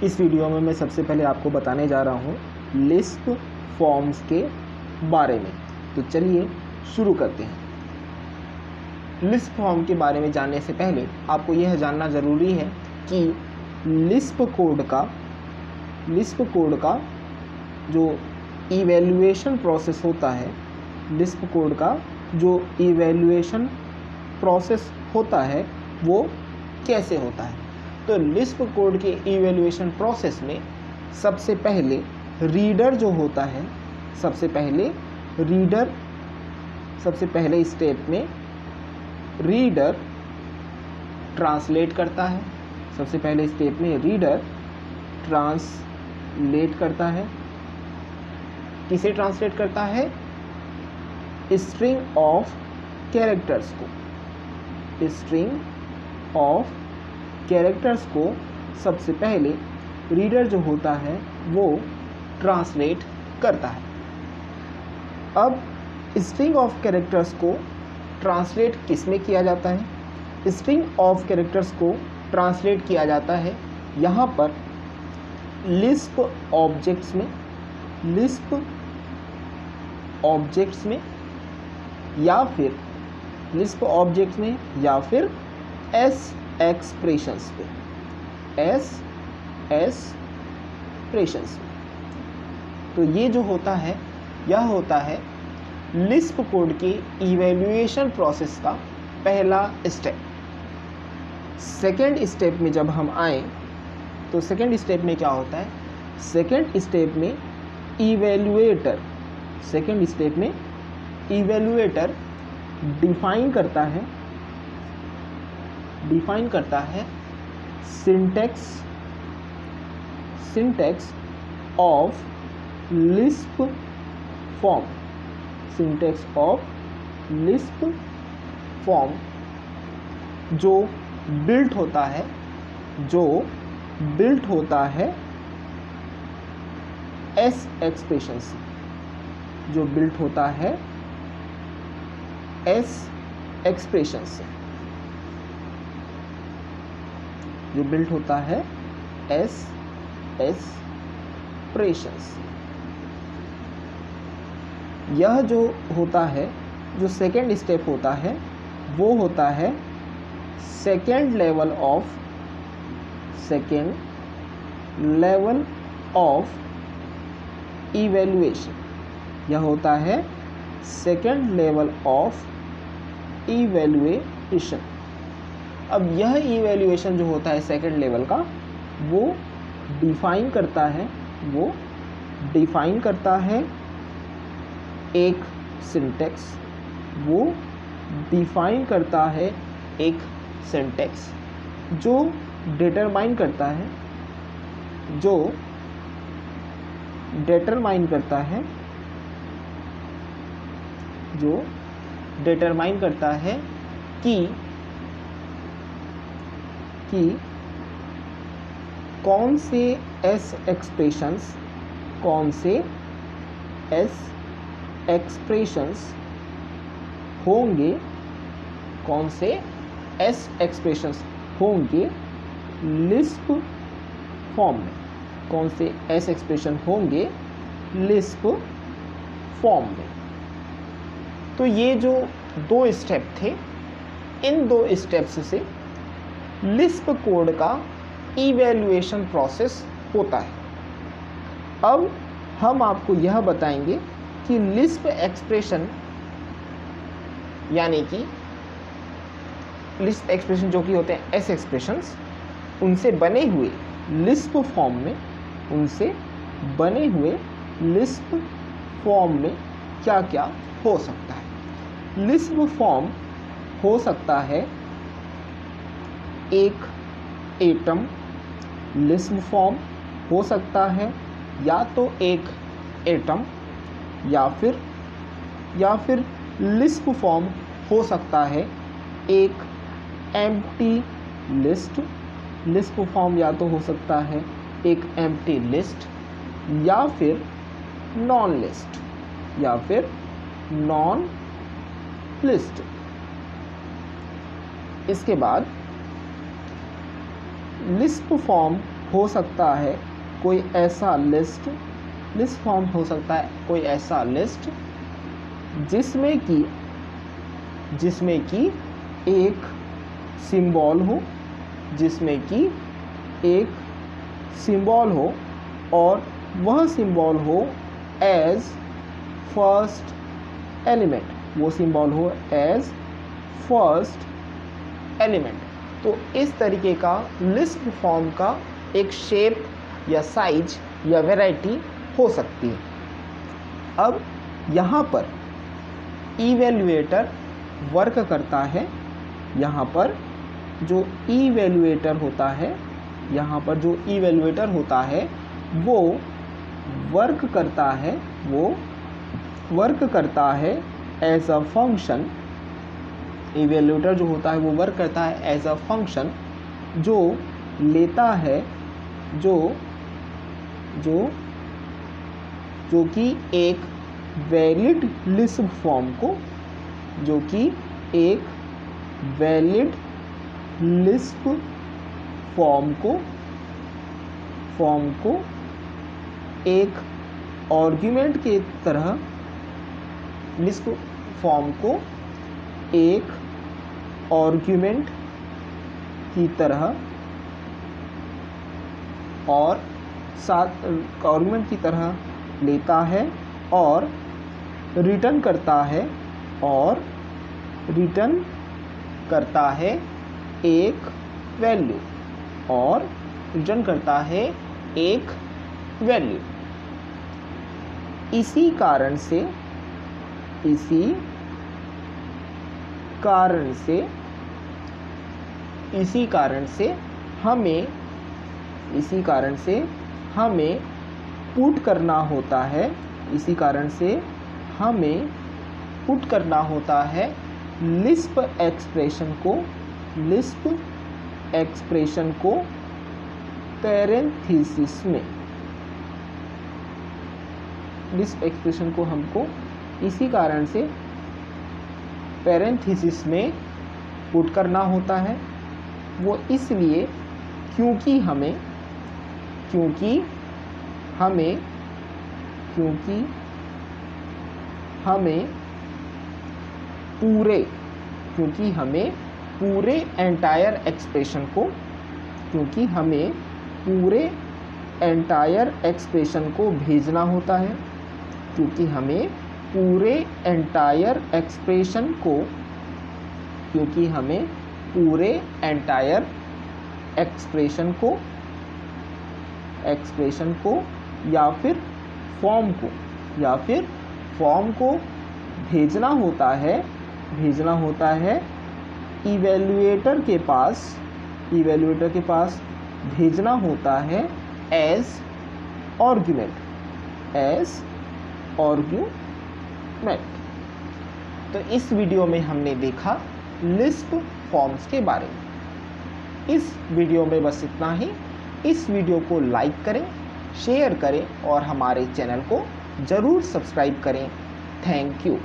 इस वीडियो में मैं सबसे पहले आपको बताने जा रहा हूँ लिस्प फॉर्म्स के बारे में। तो चलिए शुरू करते हैं। लिस्प फॉर्म के बारे में जानने से पहले आपको यह जानना ज़रूरी है कि लिस्प कोड का जो इवैल्यूएशन प्रोसेस होता है, लिस्प कोड का जो इवैल्यूएशन प्रोसेस होता है वो कैसे होता है। तो लिस्प कोड के इवैल्यूएशन प्रोसेस में सबसे पहले रीडर जो होता है, सबसे पहले स्टेप में रीडर ट्रांसलेट करता है। सबसे पहले स्टेप में रीडर ट्रांसलेट करता है। किसे ट्रांसलेट करता है? स्ट्रिंग ऑफ कैरेक्टर्स को। स्ट्रिंग ऑफ कैरेक्टर्स को सबसे पहले रीडर जो होता है वो ट्रांसलेट करता है। अब स्ट्रिंग ऑफ कैरेक्टर्स को ट्रांसलेट किस में किया जाता है? स्ट्रिंग ऑफ कैरेक्टर्स को ट्रांसलेट किया जाता है यहाँ पर लिस्प ऑब्जेक्ट्स में या फिर एस एक्सप्रेशंस में। तो ये जो होता है यह होता है लिस्प कोड के इवैल्यूएशन प्रोसेस का पहला स्टेप। सेकेंड स्टेप में जब हम आए तो सेकेंड स्टेप में क्या होता है? सेकेंड स्टेप में इवैल्यूएटर डिफाइन करता है सिंटैक्स ऑफ लिस्प फॉर्म जो बिल्ट होता है एस एक्सप्रेशन से, यह जो होता है, जो सेकेंड स्टेप होता है वो होता है सेकेंड लेवल ऑफ इवैल्यूएशन। यह होता है सेकेंड लेवल ऑफ इवैल्यूएशन। अब यह इवैल्यूएशन जो होता है सेकेंड लेवल का वो डिफाइन करता है एक सिंटैक्स, जो डिटरमाइन करता है कि कौन से एस एक्सप्रेशंस होंगे लिस्प फॉर्म में। तो ये जो दो स्टेप थे, इन दो स्टेप्स से लिस्प कोड का इवैल्यूएशन प्रोसेस होता है। अब हम आपको यह बताएंगे कि लिस्प एक्सप्रेशन यानी कि लिस्प एक्सप्रेशन जो कि होते हैं एस एक्सप्रेशंस, उनसे बने हुए लिस्प फॉर्म में क्या क्या हो सकता है। लिस्प फॉर्म हो सकता है एक एटम लिस्प फॉर्म हो सकता है, या तो एक एटम या फिर लिस्प फॉर्म हो सकता है एक एम्प्टी लिस्प फॉर्म, या तो हो सकता है एक एम्प्टी लिस्ट या फिर नॉन लिस्ट। इसके बाद लिस्ट फॉर्म हो सकता है कोई ऐसा लिस्ट फॉर्म हो सकता है कोई ऐसा लिस्ट जिसमें कि एक सिंबल हो, और वह सिंबल हो एज फर्स्ट एलिमेंट, तो इस तरीके का लिस्ट फॉर्म का एक शेप या साइज या वैरायटी हो सकती है। अब यहाँ पर इवैल्यूएटर वर्क करता है, यहाँ पर जो इवैल्यूएटर होता है वो वर्क करता है एज अ फंक्शन। इवैल्यूएटर जो होता है वो वर्क करता है एज अ फंक्शन जो लेता है जो कि एक वैलिड लिस्ट फॉर्म को एक आर्गुमेंट की तरह लेता है और रिटर्न करता है एक वैल्यू इसी कारण से हमें पुट करना होता है लिस्प एक्सप्रेशन को पैरेंथेसिस में। लिस्प एक्सप्रेशन को हमको इसी कारण से पैरेंथेसिस में पुट करना होता है, वो इसलिए क्योंकि हमें पूरे एंटायर एक्सप्रेशन को भेजना होता है, एक्सप्रेशन को या फिर फॉर्म को भेजना होता है इवैल्यूएटर के पास भेजना होता है एज आर्गुमेंट। तो इस वीडियो में हमने देखा लिस्प फॉर्म्स के बारे में। इस वीडियो में बस इतना ही। इस वीडियो को लाइक करें, शेयर करें और हमारे चैनल को ज़रूर सब्सक्राइब करें। Thank you.